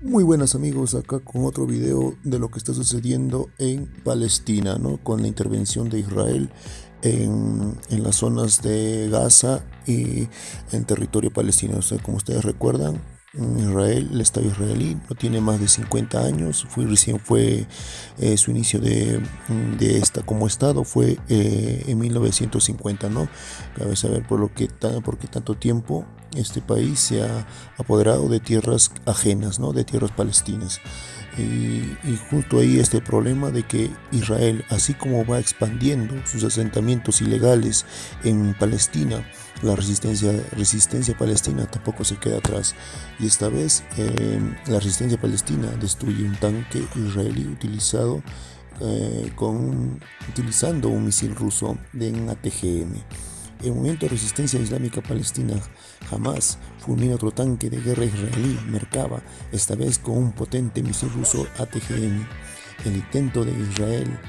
Muy buenas amigos, acá con otro video de lo que está sucediendo en Palestina, ¿no? Con la intervención de Israel en las zonas de Gaza y en territorio palestino. O sea, como ustedes recuerdan, Israel, el Estado israelí, no tiene más de 50 años, recién fue su inicio de esta como Estado fue en 1950, ¿no? Cabe saber por qué tanto tiempo este país se ha apoderado de tierras ajenas, ¿no? De tierras palestinas. Y justo ahí está el problema de que Israel, así como va expandiendo sus asentamientos ilegales en Palestina, la resistencia palestina tampoco se queda atrás. Y esta vez la resistencia palestina destruye un tanque israelí utilizando un misil ruso de un ATGM. El movimiento de resistencia islámica palestina Hamas fulmina otro tanque de guerra israelí, Merkava, esta vez con un potente misil ruso ATGM. El intento de Israel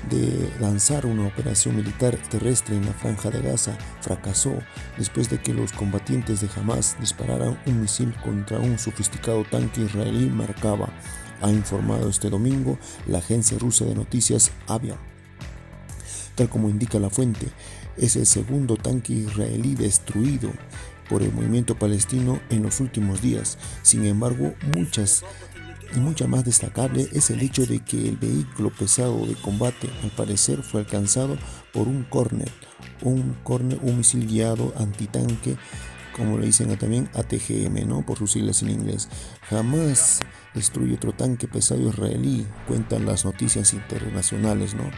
de lanzar una operación militar terrestre en la franja de Gaza fracasó después de que los combatientes de Hamas dispararan un misil contra un sofisticado tanque israelí Merkava, ha informado este domingo la agencia rusa de noticias Avia. Tal como indica la fuente, es el segundo tanque israelí destruido por el movimiento palestino en los últimos días. Sin embargo, mucha más destacable es el hecho de que el vehículo pesado de combate al parecer fue alcanzado por un misil guiado antitanque, como le dicen también ATGM, ¿no? Por sus siglas en inglés. Jamás destruye otro tanque pesado israelí, cuentan las noticias internacionales, ¿no?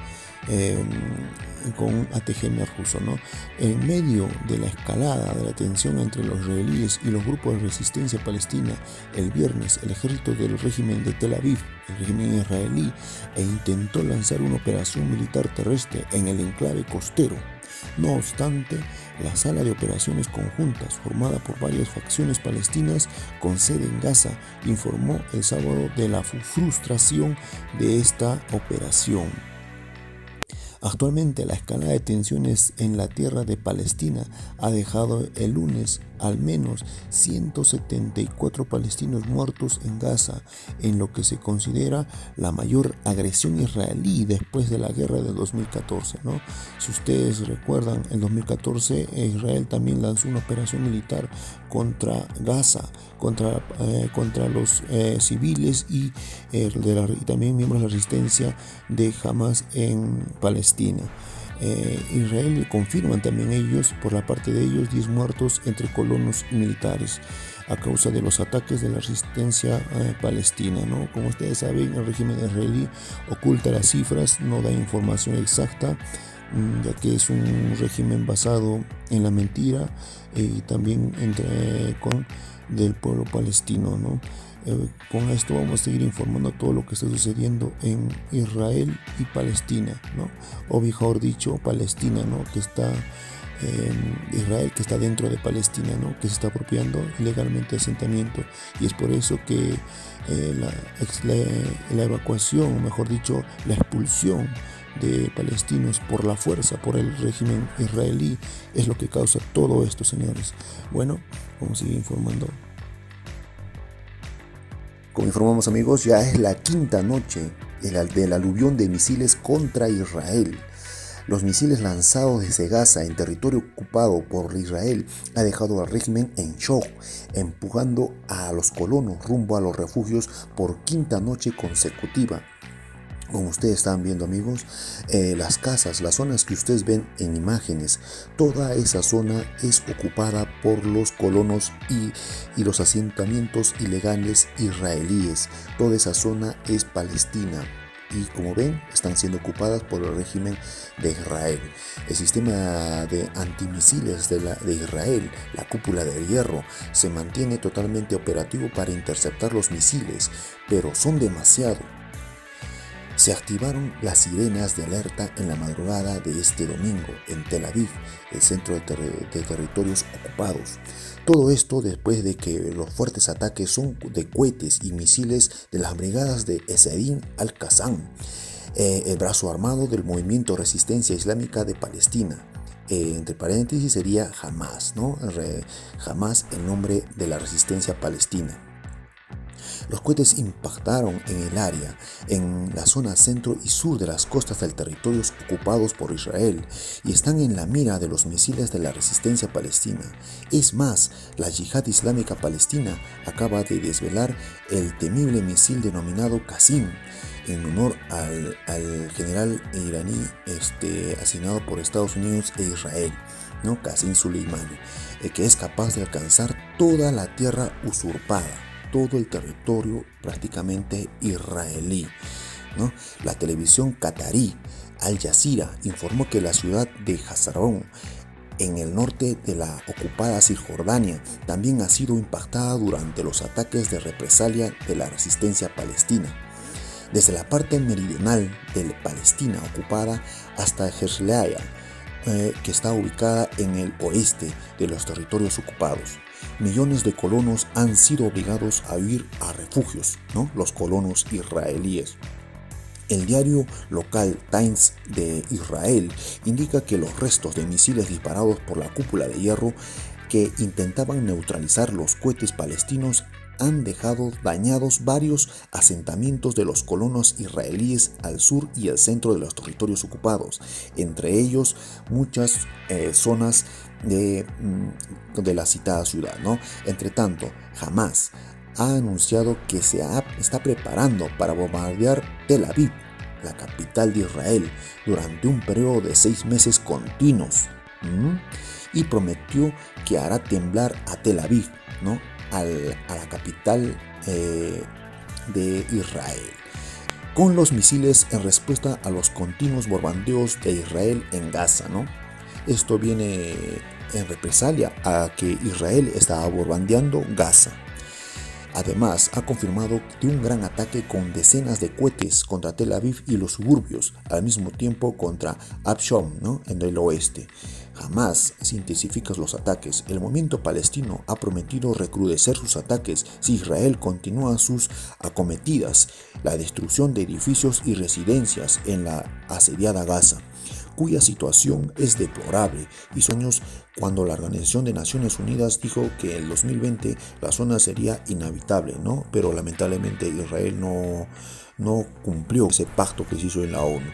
Con un ATGM ruso, ¿no? En medio de la escalada de la tensión entre los israelíes y los grupos de resistencia palestina, el viernes el ejército del régimen de Tel Aviv, el régimen israelí, intentó lanzar una operación militar terrestre en el enclave costero. No obstante, la sala de operaciones conjuntas, formada por varias facciones palestinas con sede en Gaza, informó el sábado de la frustración de esta operación. Actualmente la escalada de tensiones en la tierra de Palestina ha dejado el lunes al menos 174 palestinos muertos en Gaza, en lo que se considera la mayor agresión israelí después de la guerra de 2014, ¿no? Si ustedes recuerdan, en 2014 Israel también lanzó una operación militar contra Gaza, contra los civiles y también miembros de la resistencia de Hamas en Palestina. Israel confirman también ellos, por la parte de ellos, 10 muertos entre colonos y militares a causa de los ataques de la resistencia palestina, ¿no? Como ustedes saben, el régimen israelí oculta las cifras, no da información exacta, ya que es un régimen basado en la mentira y también con del pueblo palestino, ¿no? Con esto vamos a seguir informando todo lo que está sucediendo en Israel y Palestina, ¿no? O mejor dicho, Palestina, ¿no? Que está Israel, que está dentro de Palestina, ¿no? Que se está apropiando ilegalmente de asentamiento, y es por eso que la evacuación, o mejor dicho, la expulsión de palestinos por la fuerza, por el régimen israelí, es lo que causa todo esto, señores. Bueno, vamos a seguir informando. Como informamos amigos, ya es la quinta noche del aluvión de misiles contra Israel. Los misiles lanzados desde Gaza en territorio ocupado por Israel ha dejado al régimen en shock, empujando a los colonos rumbo a los refugios por quinta noche consecutiva. Como ustedes están viendo amigos, las casas, las zonas que ustedes ven en imágenes, toda esa zona es ocupada por los colonos y los asentamientos ilegales israelíes. Toda esa zona es Palestina. Y como ven, están siendo ocupadas por el régimen de Israel. El sistema de antimisiles de Israel, la cúpula de hierro, se mantiene totalmente operativo para interceptar los misiles, pero son demasiado. Se activaron las sirenas de alerta en la madrugada de este domingo en Tel Aviv, el centro de territorios ocupados. Todo esto después de que los fuertes ataques son de cohetes y misiles de las brigadas de Ezedin al-Qassam, el brazo armado del movimiento Resistencia Islámica de Palestina. Entre paréntesis sería Hamas, ¿no? Hamas, el nombre de la resistencia palestina. Los cohetes impactaron en el área, en la zona centro y sur de las costas de territorios ocupados por Israel y están en la mira de los misiles de la resistencia palestina. Es más, la Yihad Islámica Palestina acaba de desvelar el temible misil denominado Qasim, en honor al general iraní asignado por Estados Unidos e Israel, ¿no? Qasim Soleimani, que es capaz de alcanzar toda la tierra usurpada, todo el territorio prácticamente israelí, ¿no? La televisión qatarí Al Jazeera informó que la ciudad de Hazarón, en el norte de la ocupada Cisjordania, también ha sido impactada durante los ataques de represalia de la resistencia palestina. Desde la parte meridional de Palestina ocupada hasta Herzliya, que está ubicada en el oeste de los territorios ocupados. Millones de colonos han sido obligados a huir a refugios, ¿no? Los colonos israelíes. El diario local Times de Israel indica que los restos de misiles disparados por la cúpula de hierro que intentaban neutralizar los cohetes palestinos han dejado dañados varios asentamientos de los colonos israelíes al sur y al centro de los territorios ocupados, entre ellos muchas zonas de la citada ciudad, ¿no? Entre tanto, Hamas ha anunciado que está preparando para bombardear Tel Aviv, la capital de Israel, durante un periodo de 6 meses continuos, y prometió que hará temblar a Tel Aviv, ¿no? a la capital de Israel, con los misiles en respuesta a los continuos bombardeos de Israel en Gaza, ¿no? Esto viene en represalia a que Israel estaba bombardeando Gaza. Además, ha confirmado de un gran ataque con decenas de cohetes contra Tel Aviv y los suburbios, al mismo tiempo contra Abshom, ¿no? En el oeste. Jamás se intensifican los ataques. El movimiento palestino ha prometido recrudecer sus ataques si Israel continúa sus acometidas, la destrucción de edificios y residencias en la asediada Gaza, cuya situación es deplorable, y años cuando la Organización de Naciones Unidas dijo que en el 2020 la zona sería inhabitable, ¿no? Pero lamentablemente Israel no cumplió ese pacto que se hizo en la ONU.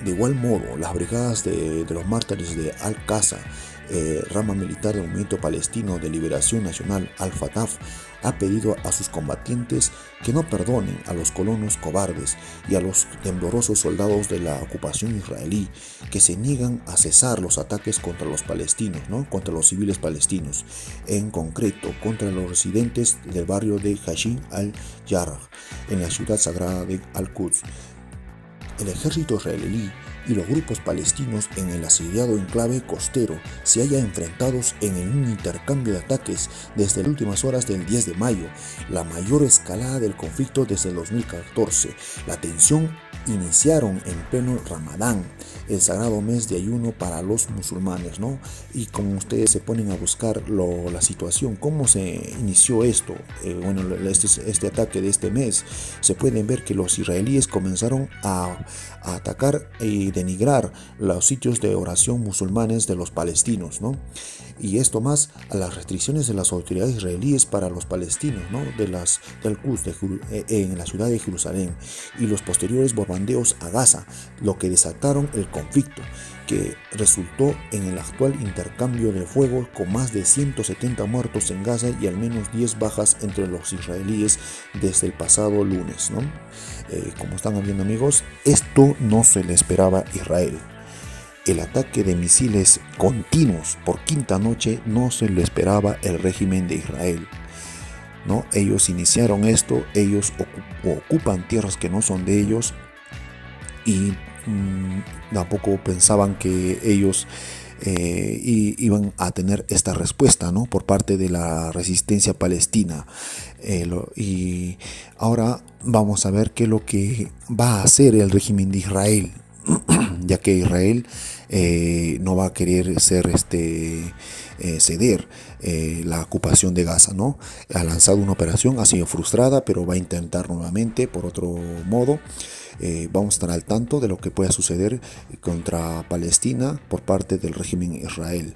De igual modo, las brigadas de los mártires de Al-Aqsa, rama militar del movimiento palestino de liberación nacional Al-Fatah, ha pedido a sus combatientes que no perdonen a los colonos cobardes y a los temblorosos soldados de la ocupación israelí que se niegan a cesar los ataques contra los palestinos, ¿no? Contra los civiles palestinos, en concreto contra los residentes del barrio de Hashin al-Jarrah, en la ciudad sagrada de Al-Quds. El ejército israelí y los grupos palestinos en el asediado enclave costero se hallan enfrentados en un intercambio de ataques desde las últimas horas del 10 de mayo, la mayor escalada del conflicto desde el 2014. La tensión iniciaron en pleno Ramadán, el sagrado mes de ayuno para los musulmanes, ¿no? Y como ustedes se ponen a buscar la situación, cómo se inició esto, este ataque de este mes, se pueden ver que los israelíes comenzaron a atacar y denigrar los sitios de oración musulmanes de los palestinos, ¿no? Y esto más a las restricciones de las autoridades israelíes para los palestinos, ¿no? Del Quds en la ciudad de Jerusalén, y los posteriores bombardeos a Gaza, lo que desataron el conflicto, que resultó en el actual intercambio de fuego con más de 170 muertos en Gaza y al menos 10 bajas entre los israelíes desde el pasado lunes, ¿no? Como están viendo, amigos, esto no se le esperaba a Israel. El ataque de misiles continuos por quinta noche no se lo esperaba el régimen de Israel, ¿no? Ellos iniciaron esto, ellos ocupan tierras que no son de ellos, y tampoco pensaban que ellos iban a tener esta respuesta, ¿no? Por parte de la resistencia palestina. Y ahora vamos a ver qué es lo que va a hacer el régimen de Israel, ya que Israel no va a querer ceder la ocupación de Gaza, ¿no? Ha lanzado una operación, ha sido frustrada, pero va a intentar nuevamente por otro modo. Vamos a estar al tanto de lo que pueda suceder contra Palestina por parte del régimen Israel.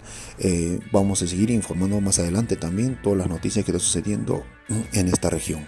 Vamos a seguir informando más adelante también todas las noticias que están sucediendo en esta región.